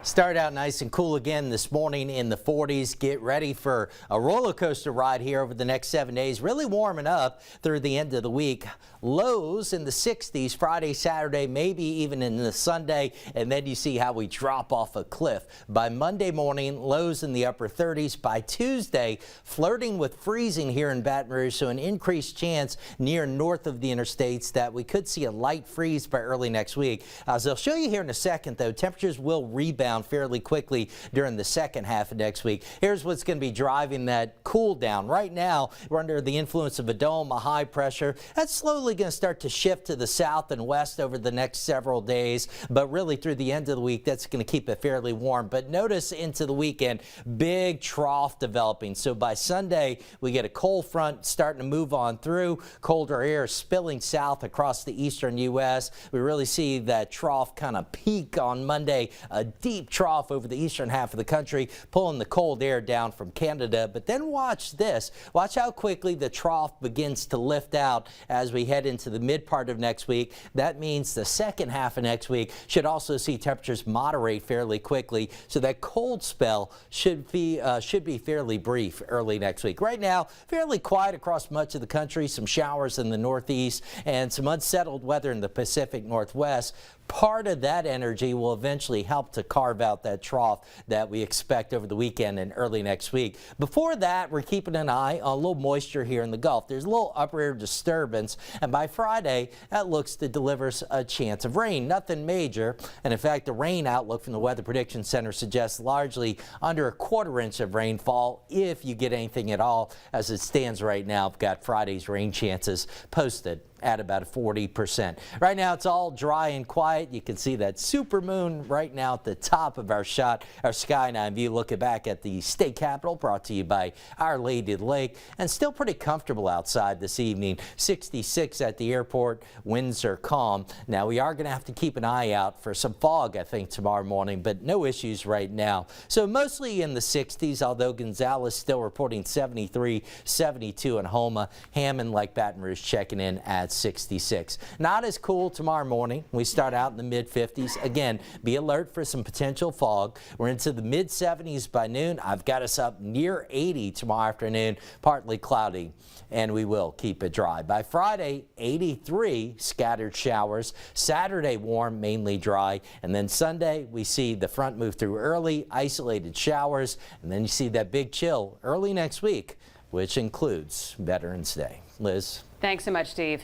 Start out nice and cool again this morning in the 40s. Get ready for a roller coaster ride here over the next 7 days. Really warming up through the end of the week. Lows in the 60s Friday, Saturday, maybe even in the Sunday. And then you see how we drop off a cliff. By Monday morning, lows in the upper 30s. By Tuesday, flirting with freezing here in Baton Rouge. So an increased chance near north of the interstates that we could see a light freeze by early next week. As I'll show you here in a second, though, temperatures will rebound fairly quickly during the second half of next week. Here's what's going to be driving that cool down. Right now, we're under the influence of a dome, a high pressure. That's slowly going to start to shift to the south and west over the next several days. But really through the end of the week, that's going to keep it fairly warm. But notice into the weekend, big trough developing. So by Sunday, we get a cold front starting to move on through. Colder air spilling south across the eastern U.S. We really see that trough kind of peak on Monday, a deep trough over the eastern half of the country, pulling the cold air down from Canada. But then watch this. Watch how quickly the trough begins to lift out as we head into the mid part of next week. That means the second half of next week should also see temperatures moderate fairly quickly. So that cold spell should be fairly brief early next week. Right now, fairly quiet across much of the country. Some showers in the northeast and some unsettled weather in the Pacific Northwest. Part of that energy will eventually help to carve out that trough that we expect over the weekend and early next week. Before that, we're keeping an eye on a little moisture here in the Gulf. There's a little upper air disturbance, and by Friday, that looks to deliver us a chance of rain. Nothing major, and in fact, the rain outlook from the Weather Prediction Center suggests largely under a quarter inch of rainfall, if you get anything at all. As it stands right now, I've got Friday's rain chances posted at about 40%. Right now, it's all dry and quiet. You can see that super moon right now at the top of our sky nine view, looking back at the state capitol, brought to you by Our Lady of the Lake, and still pretty comfortable outside this evening. 66 at the airport. Winds are calm. Now, we are going to have to keep an eye out for some fog, I think, tomorrow morning, but no issues right now. So mostly in the 60s, although Gonzales still reporting 73, 72 in Houma. Hammond, like Baton Rouge, checking in at 66. Not as cool tomorrow morning. We start out in the mid-50s. Again, be alert for some potential fog. We're into the mid-70s by noon. I've got us up near 80 tomorrow afternoon, partly cloudy, and we will keep it dry. By Friday, 83, scattered showers. Saturday, warm, mainly dry, and then Sunday, we see the front move through early, isolated showers, and then you see that big chill early next week, which includes Veterans Day. Liz? Thanks so much, Steve.